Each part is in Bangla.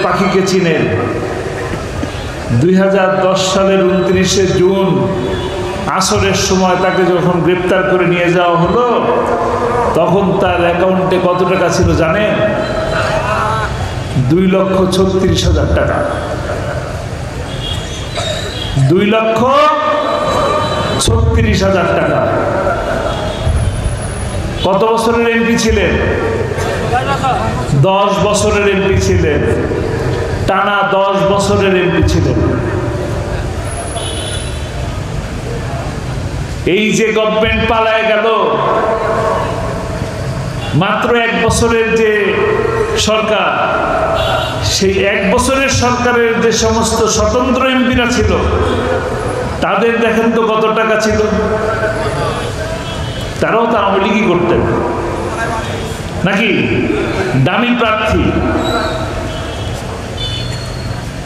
পাখিকে চিনেন। 2010 সালের 29শে জুন আসরের সময় তাকে যখন গ্রেপ্তার করে নিয়ে যাওয়া হলো, তখন তার অ্যাকাউন্টে কত টাকা ছিল জানেন? 2,36,000 টাকা। 2,36,000 টাকা। কত বছরের এমপি ছিলেন? 10 বছরের এমপি ছিলেন, টানা 10 বছরের এমপি ছিলেন। এই যে গভর্নমেন্ট পালায় গেল, মাত্র 1 বছরের যে সরকার, সেই 1 বছরের সরকারের যে সমস্ত স্বতন্ত্র এমপিরা ছিল, তাদের দেখেন তো কত টাকা ছিল। তারাও তো আওয়ামী লীগই করতেন নাকি? দামি প্রার্থী,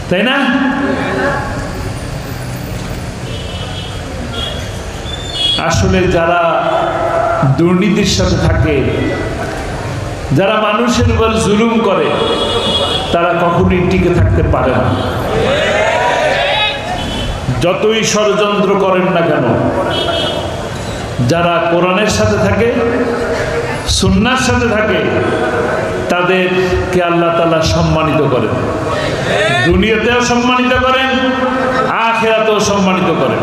তাই না? আসলে যারা দুর্নীতির সাথে থাকে, যারা মানুষের উপর জুলুম করে, তারা কখনোই টিকে থাকতে পারে না। যতই ষড়যন্ত্র করেন না কেন, যারা কোরআনের সাথে থাকে, সুন্নাহর সাথে থাকে, তাদেরকে আল্লাহ তাআলা সম্মানিত করেন, দুনিয়াতেও সম্মানিত করেন, আখিরাতেও সম্মানিত করেন।